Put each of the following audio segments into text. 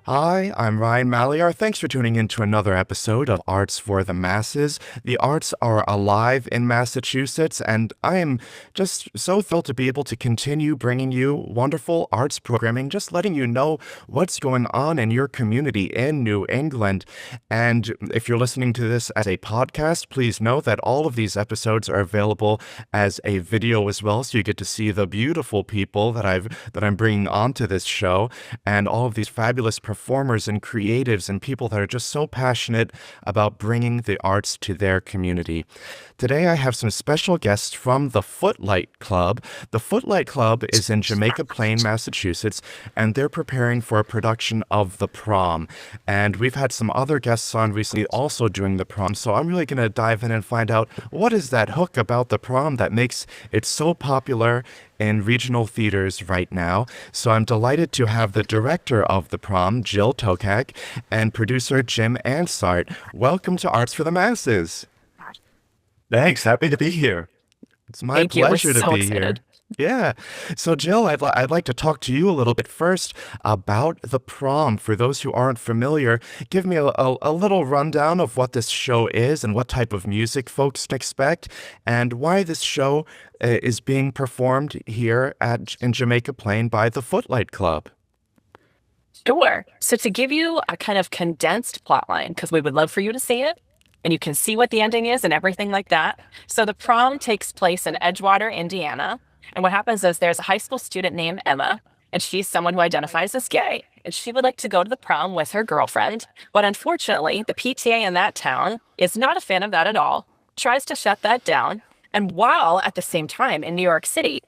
Hi, I'm Ryan Malyar. Thanks for tuning in to another episode of Arts for the Masses. The arts are alive in Massachusetts, and I am just so thrilled to be able to continue bringing you wonderful arts programming, just letting you know what's going on in your community in New England. And if you're listening to this as a podcast, please know that all of these episodes are available as a video as well, so you get to see the beautiful people that I'm bringing onto this show, and all of these fabulous performers and creatives and people that are just so passionate about bringing the arts to their community. Today I have some special guests from the Footlight Club. The Footlight Club is in Jamaica Plain, Massachusetts, and they're preparing for a production of The Prom. And we've had some other guests on recently also doing The Prom, so I'm really going to dive in and find out what is that hook about The Prom that makes it so popular in regional theaters right now. So I'm delighted to have the director of The Prom, Jill Tokac, and producer Jim Ansart. Welcome to Arts for the Masses. Thanks. Happy to be here. It's my Thank you. We're pleasure to so be excited. here. Yeah. So, Jill, I'd like to talk to you a little bit first about The Prom. For those who aren't familiar, give me a little rundown of what this show is and what type of music folks can expect, and why this show is being performed here in Jamaica Plain by the Footlight Club. Sure. So to give you a kind of condensed plot line, because we would love for you to see it, and you can see what the ending is and everything like that. So the prom takes place in Edgewater, Indiana. And what happens is there's a high school student named Emma, and she's someone who identifies as gay. And she would like to go to the prom with her girlfriend. But unfortunately, the PTA in that town is not a fan of that at all, tries to shut that down. And while at the same time in New York City,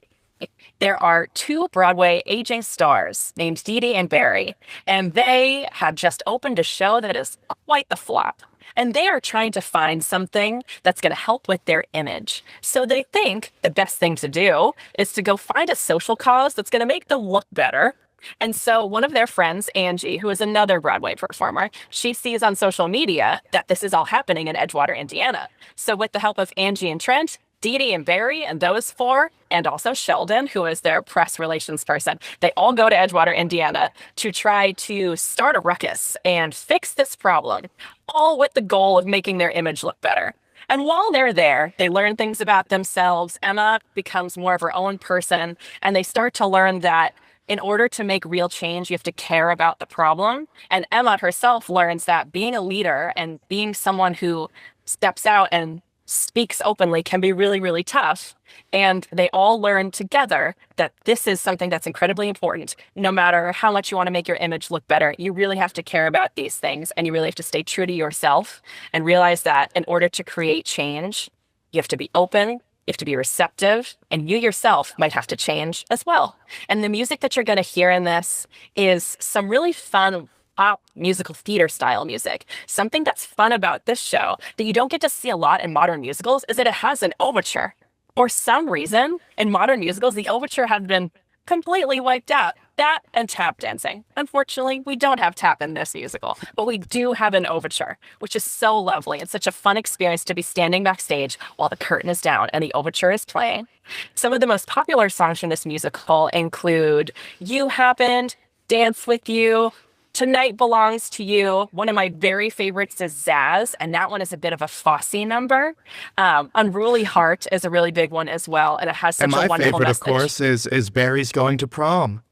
there are two Broadway aging stars named Dee Dee and Barry, and they have just opened a show that is quite the flop. And they are trying to find something that's going to help with their image. So they think the best thing to do is to go find a social cause that's going to make them look better. And so one of their friends, Angie, who is another Broadway performer, she sees on social media that this is all happening in Edgewater, Indiana. So with the help of Angie and Trent, Dee Dee and Barry and those four, and also Sheldon, who is their press relations person, they all go to Edgewater, Indiana to try to start a ruckus and fix this problem, all with the goal of making their image look better. And while they're there, they learn things about themselves. Emma becomes more of her own person, and they start to learn that in order to make real change, you have to care about the problem. And Emma herself learns that being a leader and being someone who steps out and speaks openly can be really, really tough. And they all learn together that this is something that's incredibly important. No matter how much you want to make your image look better, you really have to care about these things, and you really have to stay true to yourself and realize that in order to create change, you have to be open, you have to be receptive, and you yourself might have to change as well. And the music that you're going to hear in this is some really fun pop musical theater style music. Something that's fun about this show that you don't get to see a lot in modern musicals is that it has an overture. For some reason, in modern musicals, the overture has been completely wiped out. That and tap dancing. Unfortunately, we don't have tap in this musical, but we do have an overture, which is so lovely. It's such a fun experience to be standing backstage while the curtain is down and the overture is playing. Some of the most popular songs from this musical include You Happened, Dance With You, Tonight Belongs to You. One of my very favorites is Zaz, and that one is a bit of a Fosse number. Unruly Heart is a really big one as well, and it has And such a my wonderful favorite, message. of course, is Barry's Going to Prom.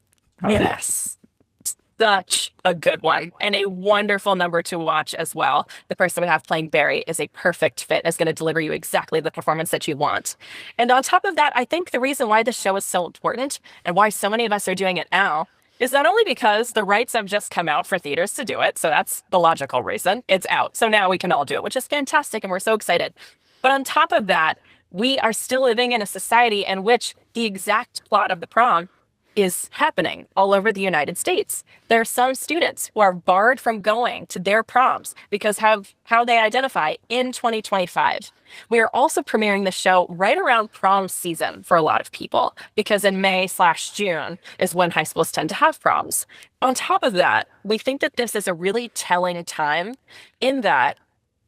Yes. Such a good one, and a wonderful number to watch as well. The person we have playing Barry is a perfect fit, is going to deliver you exactly the performance that you want. And on top of that, I think the reason why this show is so important and why so many of us are doing it now is not only because the rights have just come out for theaters to do it, so that's the logical reason. It's out, so now we can all do it, which is fantastic, and we're so excited. But on top of that, we are still living in a society in which the exact plot of The Prom is happening all over the United States. There are some students who are barred from going to their proms because of how they identify in 2025. We are also premiering the show right around prom season for a lot of people, because in May/June is when high schools tend to have proms. On top of that, we think that this is a really telling time in that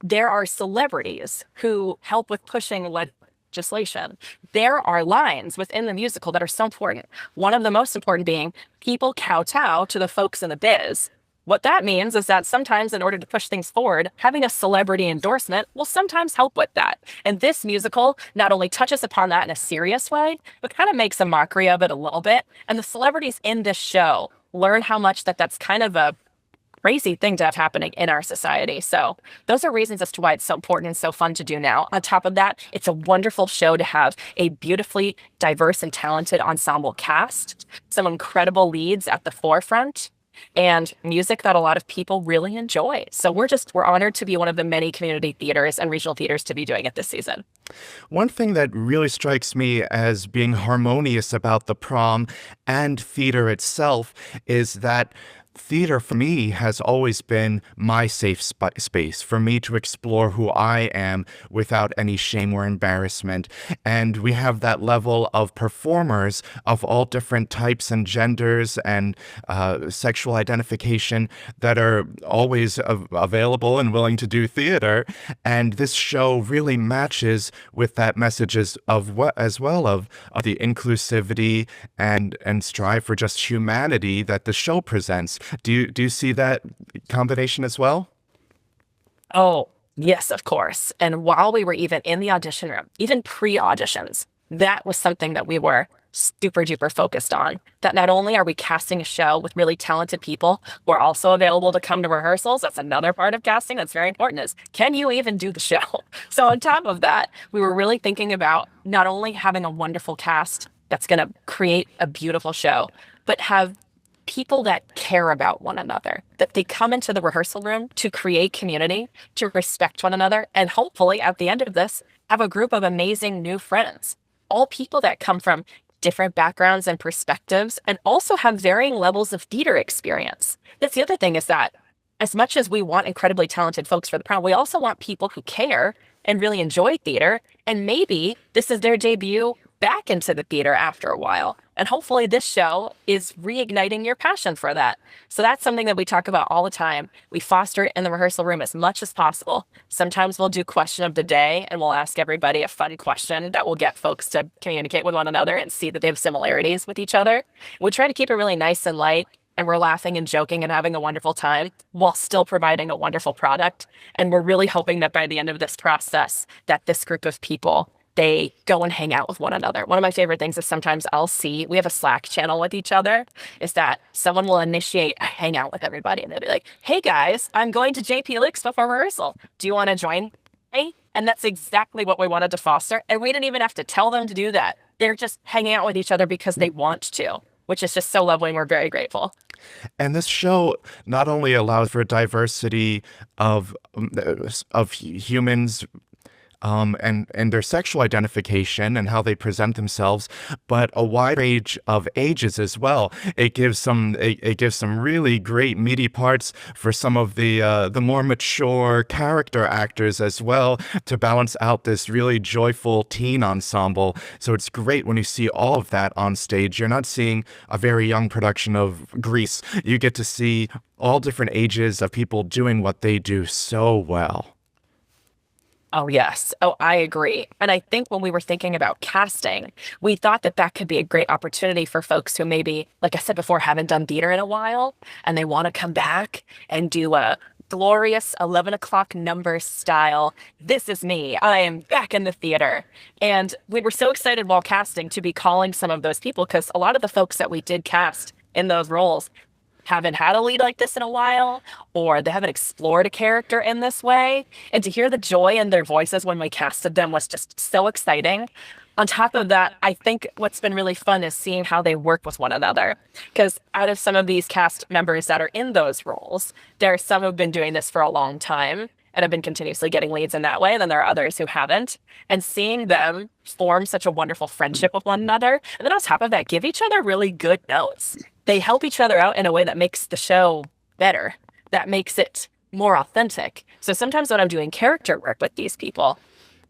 there are celebrities who help with pushing legislation. There are lines within the musical that are so important. One of the most important being, people kowtow to the folks in the biz. What that means is that sometimes, in order to push things forward, having a celebrity endorsement will sometimes help with that. And this musical not only touches upon that in a serious way, but kind of makes a mockery of it a little bit. And the celebrities in this show learn how much that's kind of a crazy thing to have happening in our society. So those are reasons as to why it's so important and so fun to do now. On top of that, it's a wonderful show to have a beautifully diverse and talented ensemble cast, some incredible leads at the forefront, and music that a lot of people really enjoy. So we're honored to be one of the many community theaters and regional theaters to be doing it this season. One thing that really strikes me as being harmonious about the prom and theater itself is that theater for me has always been my safe space for me to explore who I am without any shame or embarrassment. And we have that level of performers of all different types and genders and sexual identification that are always available and willing to do theater. And this show really matches with that message as well of the inclusivity and strive for just humanity that the show presents. Do you see that combination as well? Oh, yes, of course. And while we were even in the audition room, even pre-auditions, that was something that we were super duper focused on. That not only are we casting a show with really talented people who are also available to come to rehearsals, that's another part of casting that's very important, is can you even do the show? So on top of that, we were really thinking about not only having a wonderful cast that's going to create a beautiful show, but have people that care about one another, that they come into the rehearsal room to create community, to respect one another, and hopefully at the end of this, have a group of amazing new friends, all people that come from different backgrounds and perspectives, and also have varying levels of theater experience. That's the other thing, is that as much as we want incredibly talented folks for the prom, we also want people who care and really enjoy theater, and maybe this is their debut back into the theater after a while. And hopefully this show is reigniting your passion for that. So that's something that we talk about all the time. We foster it in the rehearsal room as much as possible. Sometimes we'll do question of the day and we'll ask everybody a fun question that will get folks to communicate with one another and see that they have similarities with each other. We try to keep it really nice and light, and we're laughing and joking and having a wonderful time while still providing a wonderful product. And we're really hoping that by the end of this process, that this group of people, they go and hang out with one another. One of my favorite things is sometimes I'll see, we have a Slack channel with each other, is that someone will initiate a hangout with everybody and they'll be like, hey guys, I'm going to JP Licks before rehearsal. Do you want to join me? And that's exactly what we wanted to foster. And we didn't even have to tell them to do that. They're just hanging out with each other because they want to, which is just so lovely, and we're very grateful. And this show not only allows for diversity of humans and their sexual identification and how they present themselves, but a wide range of ages as well. It gives some really great meaty parts for some of the more mature character actors as well, to balance out this really joyful teen ensemble. So it's great when you see all of that on stage. You're not seeing a very young production of Grease. You get to see all different ages of people doing what they do so well. Oh, yes. Oh, I agree. And I think when we were thinking about casting, we thought that that could be a great opportunity for folks who maybe, like I said before, haven't done theater in a while and they want to come back and do a glorious 11 o'clock number style. This is me. I am back in the theater. And we were so excited while casting to be calling some of those people, because a lot of the folks that we did cast in those roles haven't had a lead like this in a while, or they haven't explored a character in this way. And to hear the joy in their voices when we casted them was just so exciting. On top of that, I think what's been really fun is seeing how they work with one another. Because out of some of these cast members that are in those roles, there are some who've been doing this for a long time and have been continuously getting leads in that way. And then there are others who haven't. And seeing them form such a wonderful friendship with one another, and then on top of that, give each other really good notes. They help each other out in a way that makes the show better, that makes it more authentic. So sometimes when I'm doing character work with these people,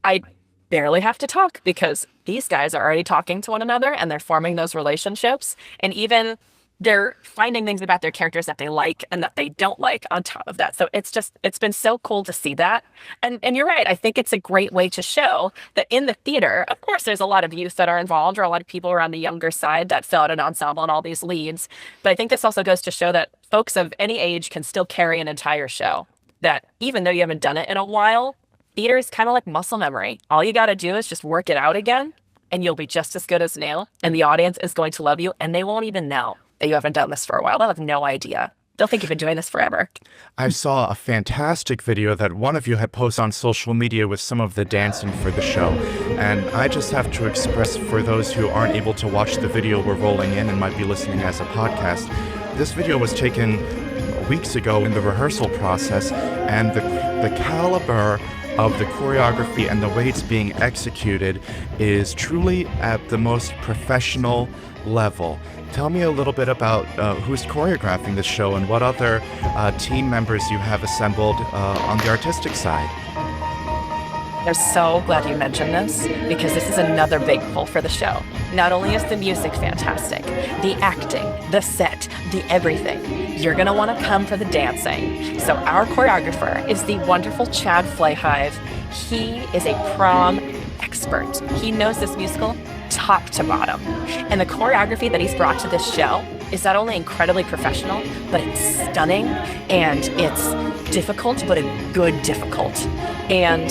I barely have to talk because these guys are already talking to one another and they're forming those relationships. And even they're finding things about their characters that they like and that they don't like on top of that. So it's been so cool to see that. And you're right. I think it's a great way to show that in the theater, of course, there's a lot of youth that are involved, or a lot of people who are on the younger side that fill out an ensemble and all these leads. But I think this also goes to show that folks of any age can still carry an entire show. That even though you haven't done it in a while, theater is kind of like muscle memory. All you got to do is just work it out again, and you'll be just as good as new. And the audience is going to love you, and they won't even know that you haven't done this for a while. They'll have no idea. They'll think you've been doing this forever. I saw a fantastic video that one of you had posted on social media with some of the dancing for the show. And I just have to express, for those who aren't able to watch the video we're rolling in and might be listening as a podcast, this video was taken weeks ago in the rehearsal process, and the caliber of the choreography and the way it's being executed is truly at the most professional level. Tell me a little bit about who's choreographing this show and what other team members you have assembled on the artistic side. I'm so glad you mentioned this, because this is another big pull for the show. Not only is the music fantastic, the acting, the set, the everything. You're going to want to come for the dancing. So our choreographer is the wonderful Chad Flahive. He is a prom expert. He knows this musical top to bottom. And the choreography that he's brought to this show is not only incredibly professional, but it's stunning, and it's difficult, but a good difficult. And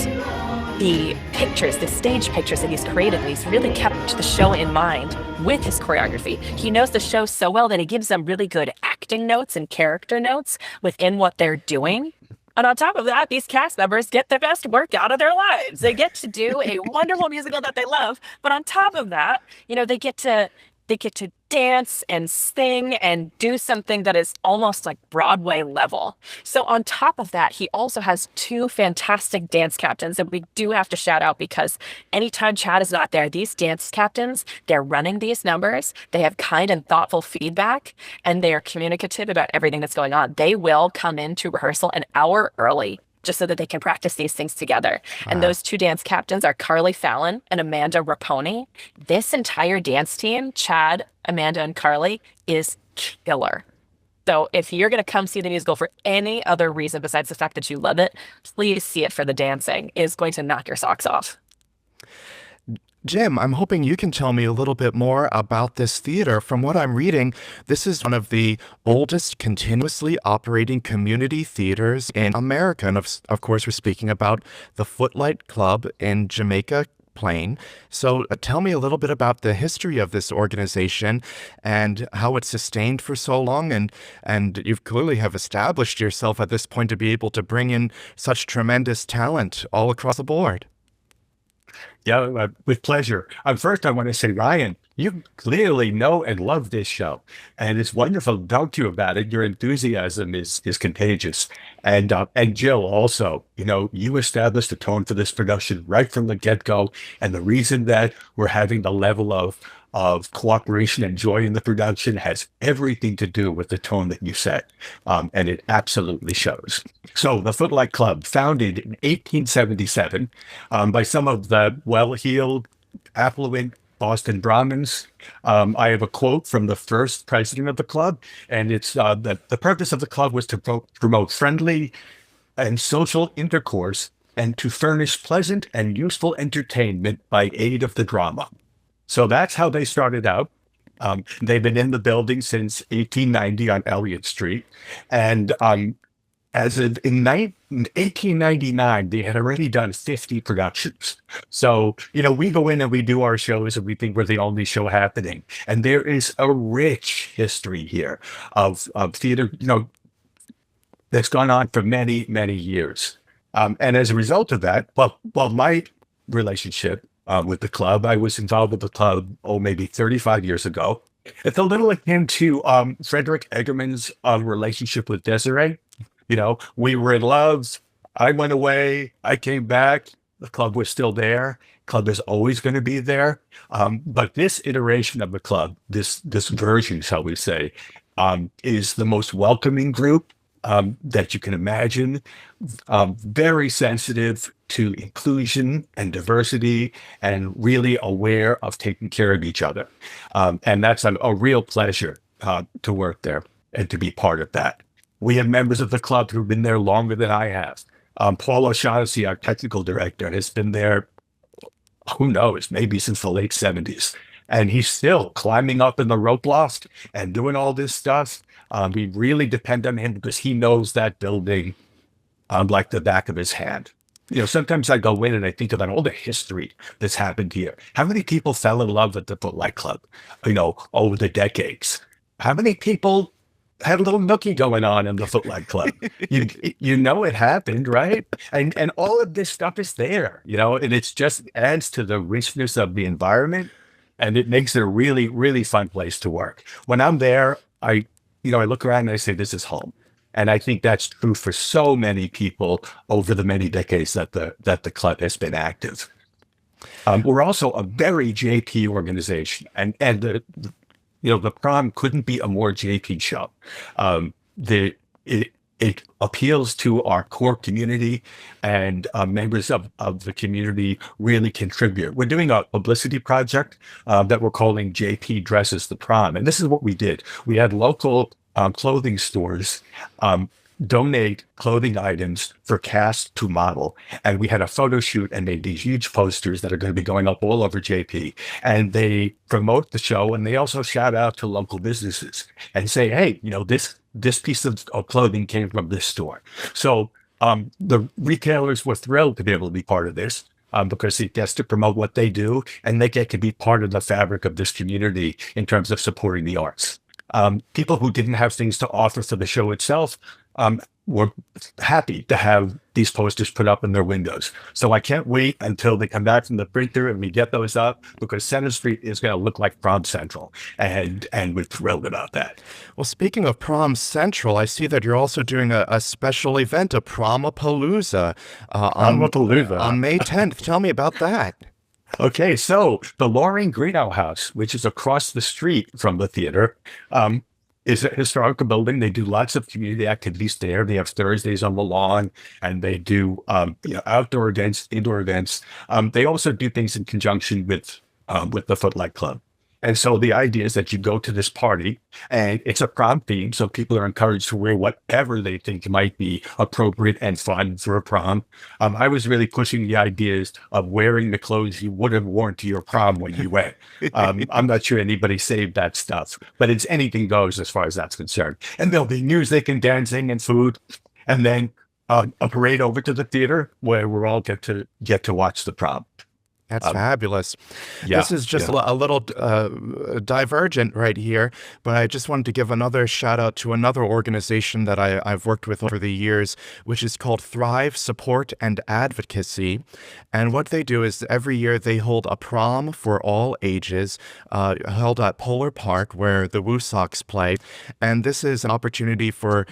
the pictures, the stage pictures that he's created, he's really kept the show in mind with his choreography. He knows the show so well that he gives them really good acting notes and character notes within what they're doing. And on top of that, these cast members get the best work out of their lives. They get to do a wonderful musical that they love. But on top of that, they get to dance and sing and do something that is almost like Broadway level. So on top of that, he also has two fantastic dance captains that we do have to shout out, because anytime Chad is not there, these dance captains, they're running these numbers. They have kind and thoughtful feedback, and they are communicative about everything that's going on. They will come into rehearsal an hour early just so that they can practice these things together. Wow. And those two dance captains are Carly Fallon and Amanda Raponi. This entire dance team, Chad, Amanda, and Carly, is killer. So if you're going to come see the musical for any other reason besides the fact that you love it, please see it for the dancing. It is going to knock your socks off. Jim, I'm hoping you can tell me a little bit more about this theater. From what I'm reading, this is one of the oldest continuously operating community theaters in America. And of course, we're speaking about the Footlight Club in Jamaica Plain. So tell me a little bit about the history of this organization and how it's sustained for so long. And you clearly have established yourself at this point to be able to bring in such tremendous talent all across the board. Yeah, with pleasure. First, I want to say, Ryan, you clearly know and love this show, and it's wonderful to talk to you about it. Your enthusiasm is contagious, and Jill also. You established the tone for this production right from the get-go, and the reason that we're having the level of cooperation and joy in the production has everything to do with the tone that you set, and it absolutely shows. So the Footlight Club, founded in 1877 by some of the well-heeled, affluent Boston Brahmins. I have a quote from the first president of the club, and it's that the purpose of the club was to promote friendly and social intercourse and to furnish pleasant and useful entertainment by aid of the drama. So that's how they started out. They've been in the building since 1890 on Elliott Street. And as of in 1899, they had already done 50 productions. So, we go in and we do our shows and we think we're the only show happening. And there is a rich history here of theater, that's gone on for many, many years. And as a result of that, well, my relationship with the club, I was involved with the club, maybe 35 years ago. It's a little akin to Frederick Eggerman's relationship with Desiree. We were in love. I went away. I came back. The club was still there. Club is always going to be there. But this iteration of the club, this version, shall we say, is the most welcoming group that you can imagine. Very sensitive to inclusion and diversity, and really aware of taking care of each other. And that's a real pleasure to work there and to be part of that. We have members of the club who've been there longer than I have. Paul O'Shaughnessy, our technical director, has been there, who knows, maybe since the late 70s. And he's still climbing up in the rope loft and doing all this stuff. We really depend on him because he knows that building like the back of his hand. Sometimes I go in and I think about all the history that's happened here. How many people fell in love with the Footlight Club, over the decades? How many people had a little nookie going on in the Footlight Club? It happened, right? And all of this stuff is there, and it's just adds to the richness of the environment, and it makes it a really, really fun place to work. When I'm there, I look around and I say, this is home. And I think that's true for so many people over the many decades that the club has been active. We're also a very JP organization, and the prom couldn't be a more JP show. It appeals to our core community, and members of the community really contribute. We're doing a publicity project that we're calling JP Dresses the Prom. And this is what we did. We had local clothing stores donate clothing items for cast to model. And we had a photo shoot and made these huge posters that are going to be going up all over JP. And they promote the show, and they also shout out to local businesses and say, hey, this piece of clothing came from this store. So the retailers were thrilled to be able to be part of this because it gets to promote what they do, and they get to be part of the fabric of this community in terms of supporting the arts. People who didn't have things to offer for the show itself were happy to have these posters put up in their windows. So I can't wait until they come back from the printer and we get those up, because Center Street is going to look like Prom Central, and we're thrilled about that. Well, speaking of Prom Central, I see that you're also doing a special event, a Prom-Palooza, on May 10th. Tell me about that. Okay, so the Loring Greeno House, which is across the street from the theater, is a historical building. They do lots of community activities there. They have Thursdays on the lawn, and they do outdoor events, indoor events. They also do things in conjunction with the Footlight Club. And so the idea is that you go to this party, and it's a prom theme, so people are encouraged to wear whatever they think might be appropriate and fun for a prom. I was really pushing the ideas of wearing the clothes you would have worn to your prom when you went. I'm not sure anybody saved that stuff, but it's anything goes as far as that's concerned. And there'll be music and dancing and food, and then a parade over to the theater where we'll all get to watch the prom. That's fabulous. Yeah, this is just a little divergent right here, but I just wanted to give another shout out to another organization that I've worked with over the years, which is called Thrive Support and Advocacy. And what they do is every year they hold a prom for all ages, held at Polar Park, where the Woo Sox play. And this is an opportunity for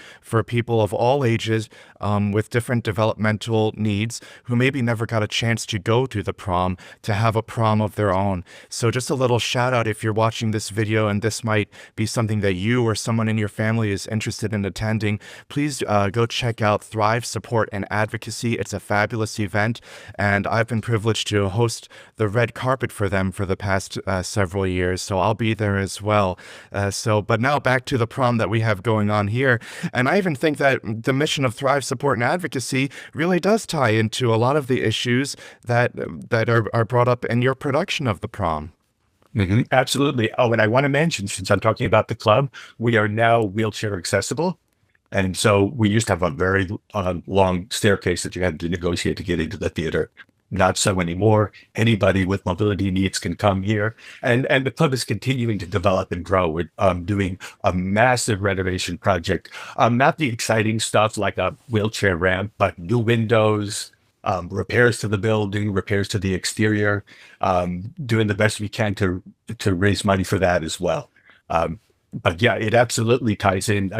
people of all ages with different developmental needs who maybe never got a chance to go to the prom, to have a prom of their own. So just a little shout out if you're watching this video and this might be something that you or someone in your family is interested in attending, please go check out Thrive Support and Advocacy. It's a fabulous event, and I've been privileged to host the red carpet for them for the past several years, so I'll be there as well. But now back to the prom that we have going on here, and I even think that the mission of Thrive Support and Advocacy really does tie into a lot of the issues that are brought up in your production of the prom. Mm-hmm. Absolutely. Oh, and I want to mention, since I'm talking about the club, we are now wheelchair accessible. And so we used to have a very long staircase that you had to negotiate to get into the theater. Not so anymore. Anybody with mobility needs can come here. And the club is continuing to develop and grow. We're doing a massive renovation project. Not the exciting stuff like a wheelchair ramp, but new windows, repairs to the building, repairs to the exterior, doing the best we can to raise money for that as well. But yeah, it absolutely ties in.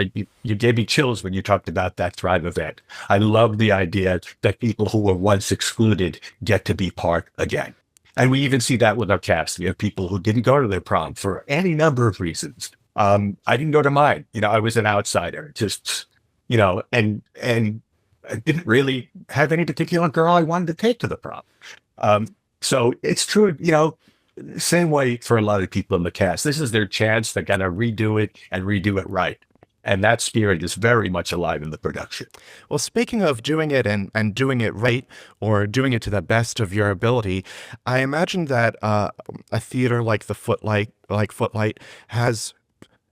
You gave me chills when you talked about that Thrive event. I love the idea that people who were once excluded get to be part again. And we even see that with our cast. We have people who didn't go to their prom for any number of reasons. I didn't go to mine. I was an outsider, just, and I didn't really have any particular girl I wanted to take to the prom. So it's true, same way for a lot of people in the cast. This is their chance to kind of redo it and redo it right. And that spirit is very much alive in the production. Well, speaking of doing it and doing it right or doing it to the best of your ability, I imagine that a theater like Footlight has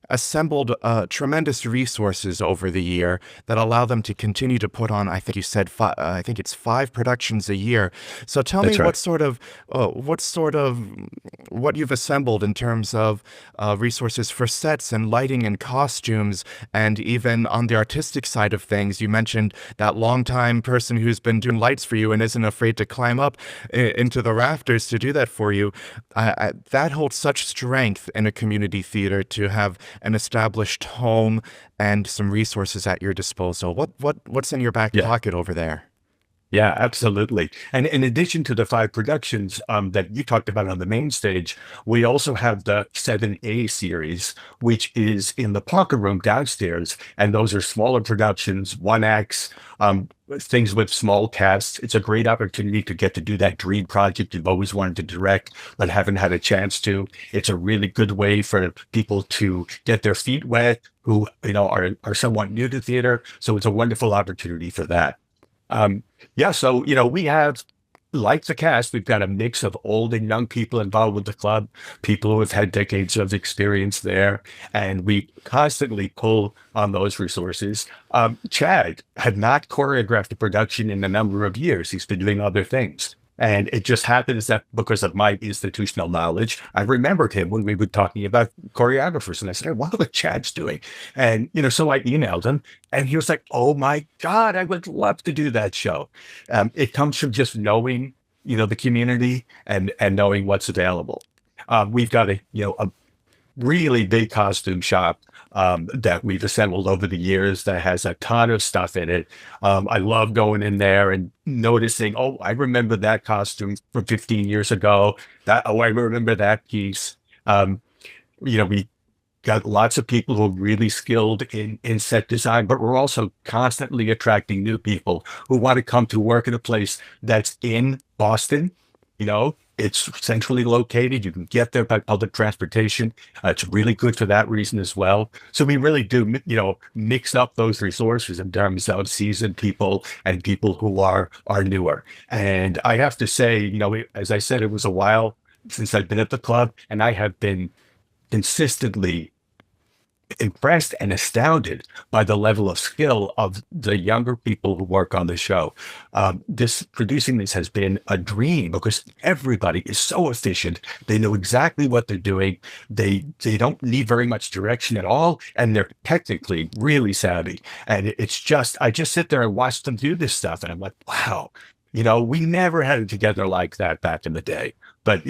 assembled tremendous resources over the year that allow them to continue to put on. I think you said I think it's 5 productions a year. So tell me That's right. what you've assembled in terms of resources for sets and lighting and costumes, and even on the artistic side of things. You mentioned that longtime person who's been doing lights for you and isn't afraid to climb up into the rafters to do that for you. That holds such strength in a community theater, to have an established home and some resources at your disposal. What's in your back Yeah. pocket over there? Yeah, absolutely. And in addition to the 5 productions that you talked about on the main stage, we also have the 7A series, which is in the Parker Room downstairs. And those are smaller productions, one acts, things with small casts. It's a great opportunity to get to do that dream project you've always wanted to direct, but haven't had a chance to. It's a really good way for people to get their feet wet who, are somewhat new to theater. So it's a wonderful opportunity for that. Yeah, so we have, like the cast, we've got a mix of old and young people involved with the club, people who have had decades of experience there, and we constantly pull on those resources. Chad had not choreographed a production in a number of years. He's been doing other things. And it just happens that because of my institutional knowledge, I remembered him when we were talking about choreographers. And I said, "Hey, what are Chad's doing?" And, so I emailed him, and he was like, "Oh my God, I would love to do that show." It comes from just knowing, the community and knowing what's available. We've got a really big costume shop that we've assembled over the years that has a ton of stuff in it. I love going in there and noticing, oh, I remember that costume from 15 years ago. I remember that piece. We got lots of people who are really skilled in set design, but we're also constantly attracting new people who want to come to work at a place that's in Boston. It's centrally located. You can get there by public transportation. It's really good for that reason as well. So we really do, mix up those resources in terms of seasoned people and people who are newer. And I have to say, as I said, it was a while since I've been at the club, and I have been consistently impressed and astounded by the level of skill of the younger people who work on the show. Producing this has been a dream because everybody is so efficient. They know exactly what they're doing. They don't need very much direction at all, and they're technically really savvy. And I just sit there and watch them do this stuff, and I'm like, wow. We never had it together like that back in the day. But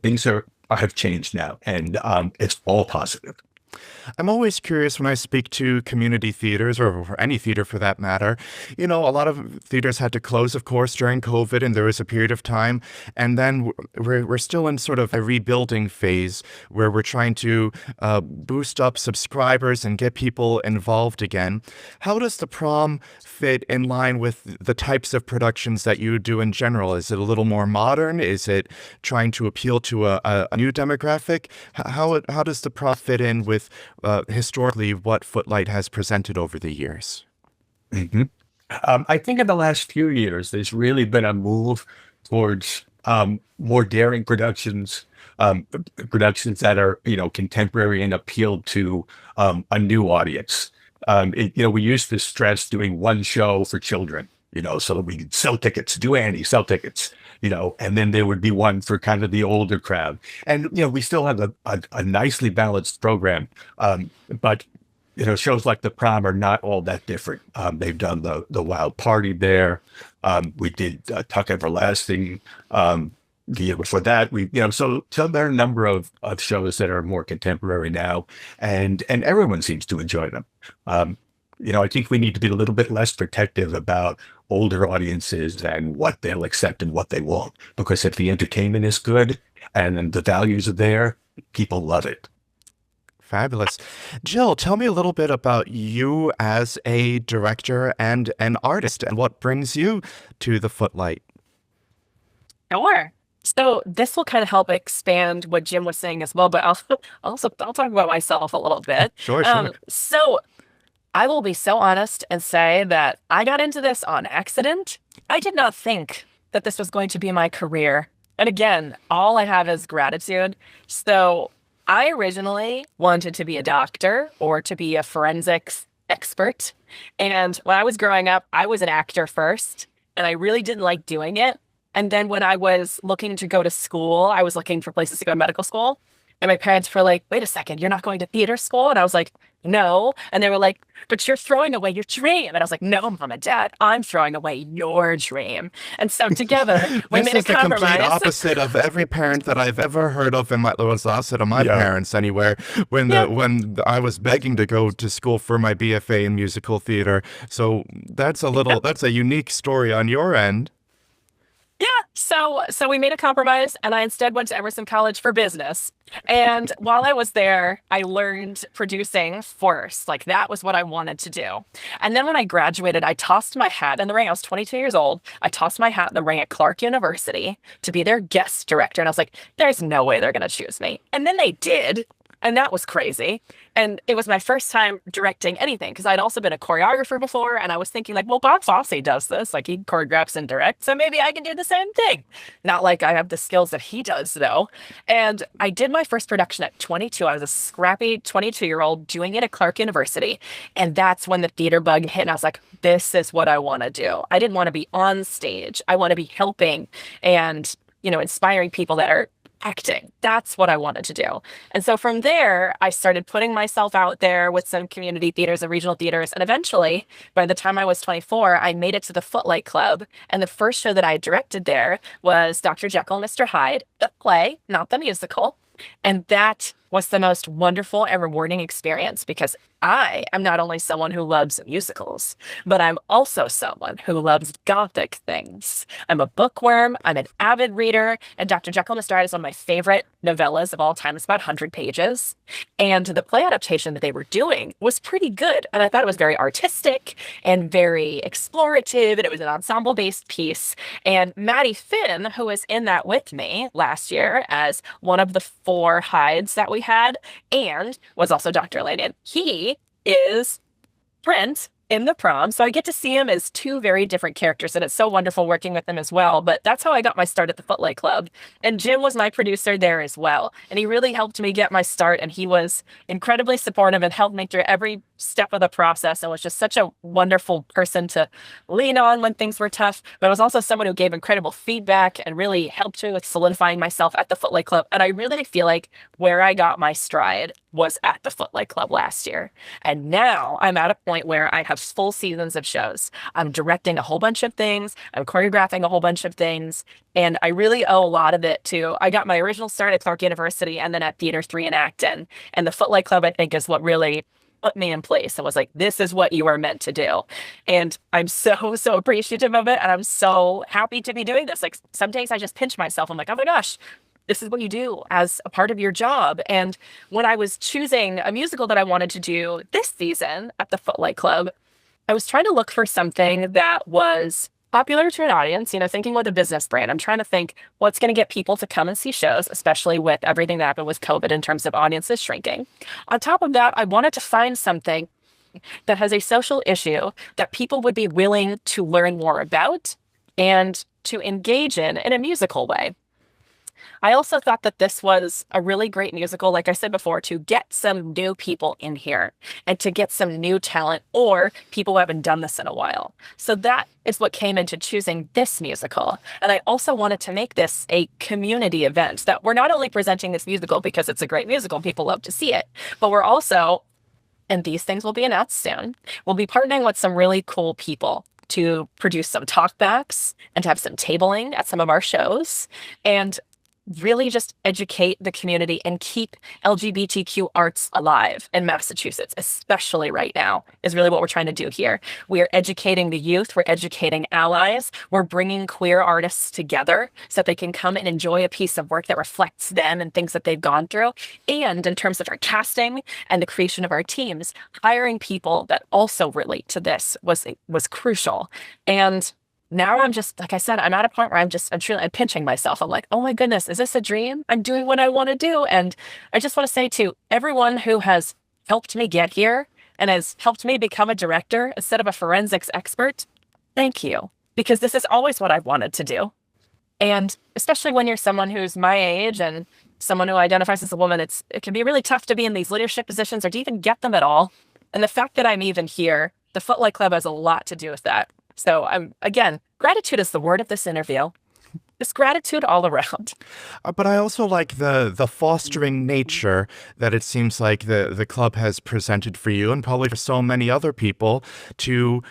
things have changed now, and it's all positive. I'm always curious when I speak to community theaters, or any theater for that matter. A lot of theaters had to close, of course, during COVID, and there was a period of time. And then we're still in sort of a rebuilding phase where we're trying to boost up subscribers and get people involved again. How does the Prom fit in line with the types of productions that you do in general? Is it a little more modern? Is it trying to appeal to a new demographic? How does the Prom fit in with historically what Footlight has presented over the years? Mm-hmm. I think in the last few years, there's really been a move towards more daring productions, productions that are, contemporary and appeal to a new audience. We used to stress doing one show for children, so that we could sell tickets, do Annie, sell tickets, and then there would be one for kind of the older crowd. And, we still have a nicely balanced program. But shows like the Prom are not all that different. They've done the Wild Party there. We did Tuck Everlasting. The year before that, so there are a number of shows that are more contemporary now, and everyone seems to enjoy them. I think we need to be a little bit less protective about older audiences and what they'll accept and what they won't, because if the entertainment is good and the values are there, people love it. Fabulous. Jill, tell me a little bit about you as a director and an artist, and what brings you to the Footlight. Sure. So this will kind of help expand what Jim was saying as well, but I'll talk about myself a little bit. Sure, sure. So I will be so honest and say that I got into this on accident. I did not think that this was going to be my career. And again, all I have is gratitude. So I originally wanted to be a doctor or to be a forensics expert. And when I was growing up, I was an actor first, and I really didn't like doing it. And then when I was looking to go to school, I was looking for places to go to medical school. And my parents were like, wait a second, you're not going to theater school? And I was like, no. And they were like, but you're throwing away your dream. And I was like, no, Mom and Dad, I'm throwing away your dream. And so together, we This made a is the complete compromise. opposite of every parent that I've ever heard of in my, well, it's the opposite of my Yeah. parents anywhere. When I was begging to go to school for my BFA in musical theater, so that's a unique story on your end. Yeah, so we made a compromise, and I instead went to Emerson College for business. And while I was there, I learned producing first. Like that was what I wanted to do. And then when I graduated, I tossed my hat in the ring. I was 22 years old. I tossed my hat in the ring at Clark University to be their guest director. And I was like, there's no way they're going to choose me. And then they did. And that was crazy. And it was my first time directing anything because I'd also been a choreographer before. And I was thinking, like, well, Bob Fosse does this. Like, he choreographs and directs. So maybe I can do the same thing. Not like I have the skills that he does, though. And I did my first production at 22. I was a scrappy 22-year-old doing it at Clark University. And that's when the theater bug hit. And I was like, this is what I want to do. I didn't want to be on stage. I want to be helping and, inspiring people that are acting. That's what I wanted to do. And so from there, I started putting myself out there with some community theaters and regional theaters. And eventually, by the time I was 24, I made it to the Footlight Club. And the first show that I directed there was Dr. Jekyll and Mr. Hyde, the play, not the musical. And that was the most wonderful and rewarding experience because I am not only someone who loves musicals, but I'm also someone who loves gothic things. I'm a bookworm, I'm an avid reader, and Dr. Jekyll and Mr. Hyde is one of my favorite novellas of all time. It's about 100 pages. And the play adaptation that they were doing was pretty good. And I thought it was very artistic and very explorative, and it was an ensemble-based piece. And Maddie Finn, who was in that with me last year as one of the 4 Hydes that we had, and was also Dr. Lanyon. He is Brent in the prom. So I get to see him as 2 very different characters, and it's so wonderful working with him as well. But that's how I got my start at the Footlight Club. And Jim was my producer there as well. And he really helped me get my start, and he was incredibly supportive and helped me through every step of the process and was just such a wonderful person to lean on when things were tough, but was also someone who gave incredible feedback and really helped me with solidifying myself at the Footlight Club. And I really feel like where I got my stride was at the Footlight Club last year. And now I'm at a point where I have full seasons of shows. I'm directing a whole bunch of things. I'm choreographing a whole bunch of things. And I really owe a lot of it to, I got my original start at Clark University and then at Theater 3 in Acton. And the Footlight Club, I think, is what really put me in place and was like, this is what you are meant to do. And I'm so appreciative of it. And I'm so happy to be doing this. Like some days I just pinch myself. I'm like, oh my gosh, this is what you do as a part of your job. And when I was choosing a musical that I wanted to do this season at the Footlight Club, I was trying to look for something that was popular to an audience, thinking with a business brand. I'm trying to think what's going to get people to come and see shows, especially with everything that happened with COVID in terms of audiences shrinking. On top of that, I wanted to find something that has a social issue that people would be willing to learn more about and to engage in a musical way. I also thought that this was a really great musical, like I said before, to get some new people in here and to get some new talent or people who haven't done this in a while. So that is what came into choosing this musical. And I also wanted to make this a community event, that we're not only presenting this musical because it's a great musical, people love to see it, but we're also, and these things will be announced soon, we'll be partnering with some really cool people to produce some talkbacks and to have some tabling at some of our shows and really just educate the community and keep LGBTQ arts alive in Massachusetts, especially right now, is really what we're trying to do here. We are educating the youth. We're educating allies. We're bringing queer artists together so that they can come and enjoy a piece of work that reflects them and things that they've gone through. And in terms of our casting and the creation of our teams, hiring people that also relate to this was crucial. And now I'm just, like I said, I'm at a point where I'm pinching myself. I'm like, oh my goodness, is this a dream? I'm doing what I want to do. And I just want to say to everyone who has helped me get here and has helped me become a director instead of a forensics expert, thank you, because this is always what I've wanted to do. And especially when you're someone who's my age and someone who identifies as a woman, it can be really tough to be in these leadership positions or to even get them at all. And the fact that I'm even here, the Footlight Club has a lot to do with that. So again, gratitude is the word of this interview. Just gratitude all around. But I also like the fostering nature that it seems like the club has presented for you and probably for so many other people to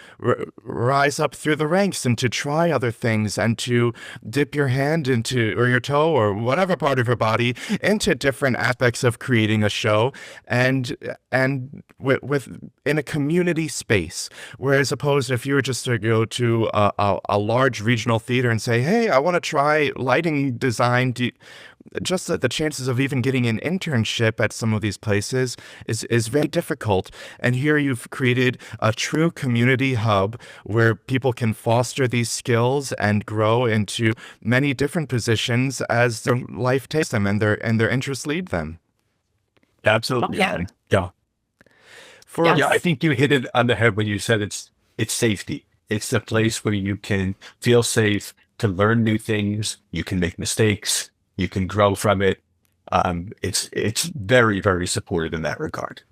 rise up through the ranks and to try other things and to dip your hand into, or your toe, or whatever part of your body into different aspects of creating a show and with in a community space. Whereas opposed if you were just to go to a large regional theater and say, hey, I want to try lighting design, just the chances of even getting an internship at some of these places is very difficult. And here you've created a true community hub where people can foster these skills and grow into many different positions as their life takes them and their interests lead them. Absolutely. Yeah. Yeah. Yes. Yeah, I think you hit it on the head when you said it's safety. It's a place where you can feel safe to learn new things. You can make mistakes. You can grow from it. It's very, very supported in that regard.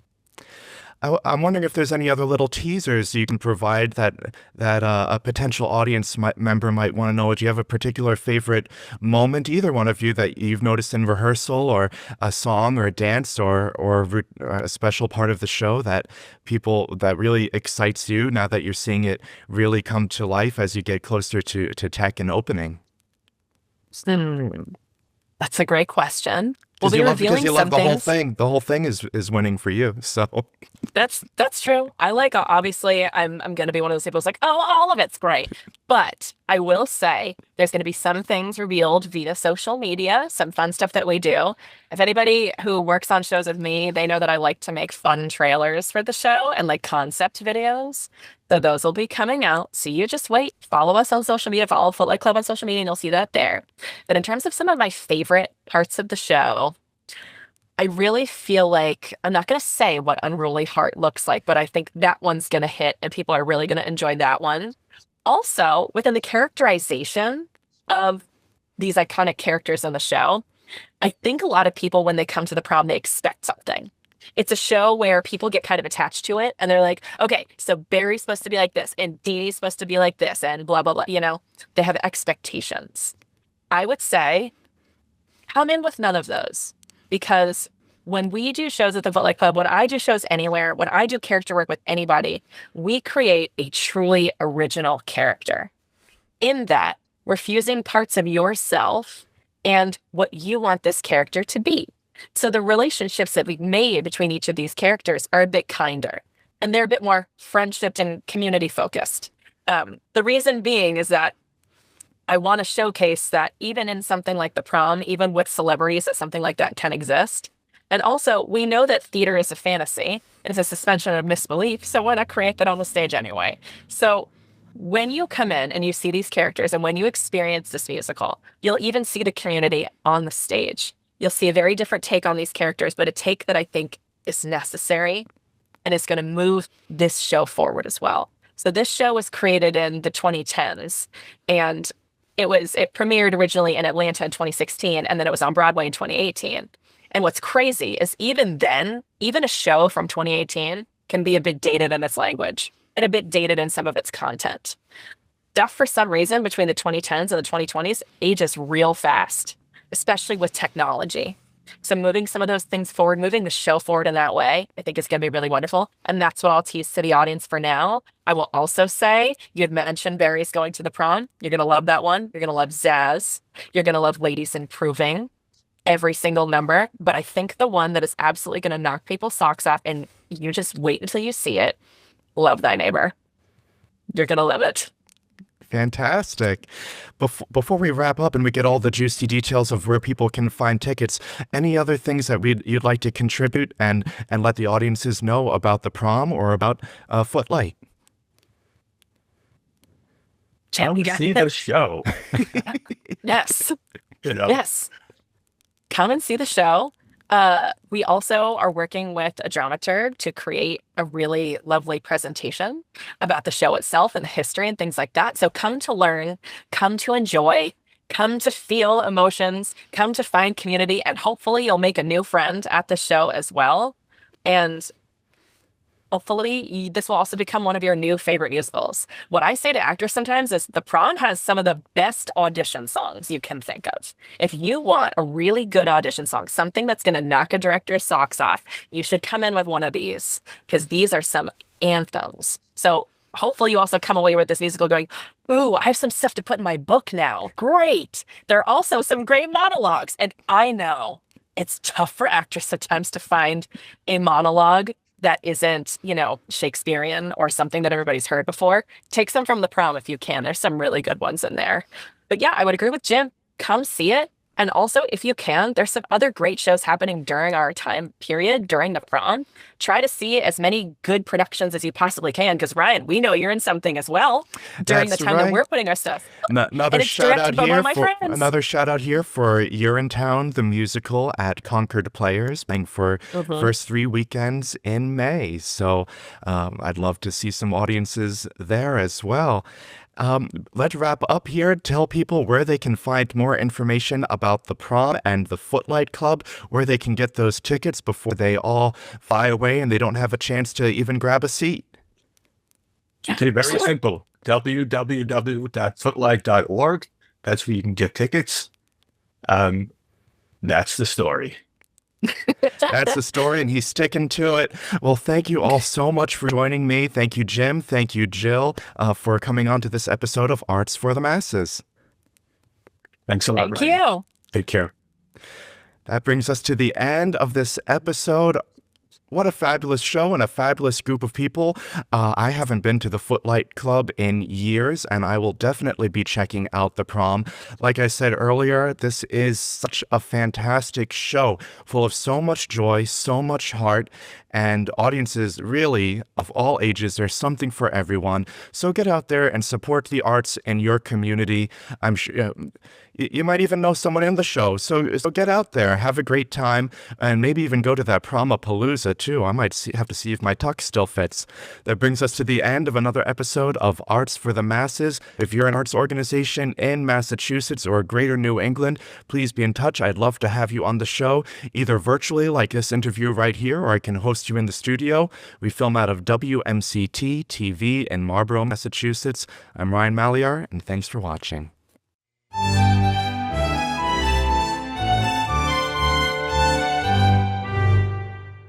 I'm wondering if there's any other little teasers you can provide that a potential audience member might want to know. Do you have a particular favorite moment, either one of you, that you've noticed in rehearsal, or a song or a dance or a special part of the show that really excites you now that you're seeing it really come to life as you get closer to tech and opening? That's a great question. We'll Because be revealing you love some the whole things. thing. The whole thing is winning for you. So That's true. I like, obviously I'm going to be one of those people who's like, oh, all of it's great. But I will say there's going to be some things revealed via social media, some fun stuff that we do. If anybody who works on shows with me, they know that I like to make fun trailers for the show and like concept videos. So those will be coming out. So you just wait, follow us on social media, follow Footlight Club on social media, and you'll see that there. But in terms of some of my favorite parts of the show, I really feel like, I'm not going to say what Unruly Heart looks like, but I think that one's going to hit and people are really going to enjoy that one. Also, within the characterization of these iconic characters in the show, I think a lot of people, when they come to the prom, they expect something. It's a show where people get kind of attached to it and they're like, okay, so Barry's supposed to be like this and Dee Dee's supposed to be like this and blah, blah, blah. You know, they have expectations. I would say come in with none of those. Because when we do shows at the Footlight Club, when I do shows anywhere, when I do character work with anybody, we create a truly original character. In that, we're fusing parts of yourself and what you want this character to be. So the relationships that we've made between each of these characters are a bit kinder, and they're a bit more friendship and community focused. The reason being is that I want to showcase that even in something like the prom, even with celebrities, that something like that can exist. And also, we know that theater is a fantasy and it's a suspension of disbelief, so why not create that on the stage anyway? So when you come in and you see these characters and when you experience this musical, you'll even see the community on the stage. You'll see a very different take on these characters, but a take that I think is necessary and is going to move this show forward as well. So this show was created in the 2010s, and it premiered originally in Atlanta in 2016, and then it was on Broadway in 2018. And what's crazy is even then, even a show from 2018 can be a bit dated in its language and a bit dated in some of its content. Stuff, for some reason, between the 2010s and the 2020s ages real fast, especially with technology. So moving some of those things forward, moving the show forward in that way, I think is going to be really wonderful. And that's what I'll tease to the audience for now. I will also say, you had mentioned Barry's Going to the Prom. You're going to love that one. You're going to love Zaz. You're going to love Ladies Improving. Every single number. But I think the one that is absolutely going to knock people's socks off, and you just wait until you see it, Love Thy Neighbor. You're going to love it. Fantastic. Before we wrap up and we get all the juicy details of where people can find tickets, any other things that you'd like to contribute and let the audiences know about the prom or about Footlight? Come see the show. Yes. You know? Yes. Come and see the show. We also are working with a dramaturg to create a really lovely presentation about the show itself and the history and things like that. So come to learn, come to enjoy, come to feel emotions, come to find community, and hopefully you'll make a new friend at the show as well. And hopefully this will also become one of your new favorite musicals. What I say to actors sometimes is The Prom has some of the best audition songs you can think of. If you want a really good audition song, something that's going to knock a director's socks off, you should come in with one of these, because these are some anthems. So hopefully you also come away with this musical going, ooh, I have some stuff to put in my book now. Great. There are also some great monologues. And I know it's tough for actors sometimes to find a monologue that isn't, Shakespearean or something that everybody's heard before. Take some from The Prom if you can. There's some really good ones in there. But yeah, I would agree with Jim. Come see it. And also, if you can, there's some other great shows happening during our time period, during the Prom. Try to see as many good productions as you possibly can, because Ryan, we know you're in something as well during the time that we're putting our stuff. Another shout out here for You're in Town, the musical at Concord Players, playing for first 3 weekends in May. So I'd love to see some audiences there as well. Let's wrap up here. Tell people where they can find more information about the Prom and the Footlight Club, where they can get those tickets before they all fly away and they don't have a chance to even grab a seat. It's very simple. www.footlight.org. That's where you can get tickets. That's the story. That's the story, and he's sticking to it. Well, thank you all so much for joining me. Thank you, Jim. Thank you, Jill, for coming on to this episode of Arts for the Masses. Thanks a lot. Thank you. Take care. That brings us to the end of this episode. What a fabulous show and a fabulous group of people. I haven't been to the Footlight Club in years, and I will definitely be checking out the Prom. Like I said earlier, this is such a fantastic show, full of so much joy, so much heart, and audiences really of all ages. There's something for everyone. So get out there and support the arts in your community. I'm sure you might even know someone in the show. So get out there, have a great time, and maybe even go to that Prom-Palooza too. I might have to see if my tux still fits. That brings us to the end of another episode of Arts for the Masses. If you're an arts organization in Massachusetts or Greater New England, please be in touch. I'd love to have you on the show, either virtually like this interview right here, or I can host you in the studio. We film out of WMCT TV in Marlborough, Massachusetts. I'm Ryan Malyar, and thanks for watching.